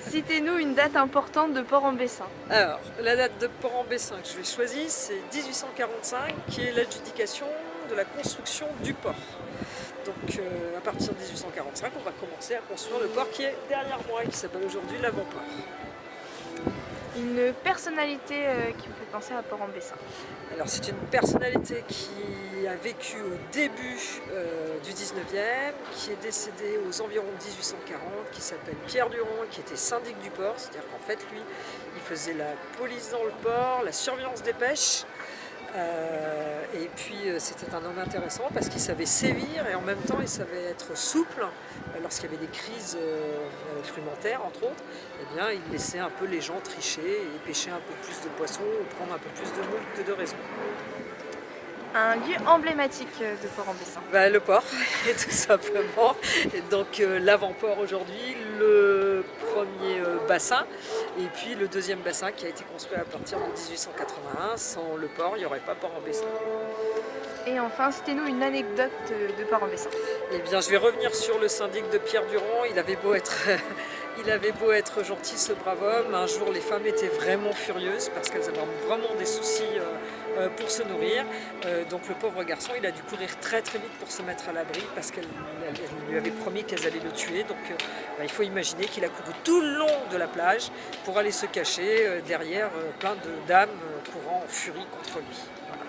Citez-nous une date importante de Port-en-Bessin. Alors, la date de Port-en-Bessin que je vais choisir, c'est 1845, qui est l'adjudication de la construction du port. Donc, à partir de 1845, on va commencer à construire le port qui est derrière moi, qui s'appelle aujourd'hui l'avant-port. Une personnalité qui vous fait penser à Port-en-Bessin. Alors, c'est une personnalité qui a vécu au début du 19e, qui est décédé aux environs de 1840, qui s'appelle Pierre Durand, qui était syndic du port, c'est-à-dire qu'en fait, lui, il faisait la police dans le port, la surveillance des pêches. Et puis c'était un homme intéressant parce qu'il savait sévir et en même temps il savait être souple lorsqu'il y avait des crises frumentaires entre autres. Eh bien il laissait un peu les gens tricher et pêcher un peu plus de poissons ou prendre un peu plus de moules que de raisons. Un lieu emblématique de Port-en-Bessin. Ben, le port, tout simplement. Et donc l'avant-port aujourd'hui, le premier bassin, et puis le deuxième bassin qui a été construit à partir de 1881. Sans le port, il n'y aurait pas Port-en-Bessin. Et enfin, citez-nous une anecdote de Port-en-Bessin. Eh bien, je vais revenir sur le syndic de Pierre Durand. Il avait beau être gentil, ce brave homme. Un jour, les femmes étaient vraiment furieuses parce qu'elles avaient vraiment des soucis pour se nourrir. Donc le pauvre garçon, il a dû courir très très vite pour se mettre à l'abri parce qu'elles lui avaient promis qu'elles allaient le tuer. Donc il faut imaginer qu'il a couru tout le long de la plage pour aller se cacher derrière plein de dames courant en furie contre lui. Voilà.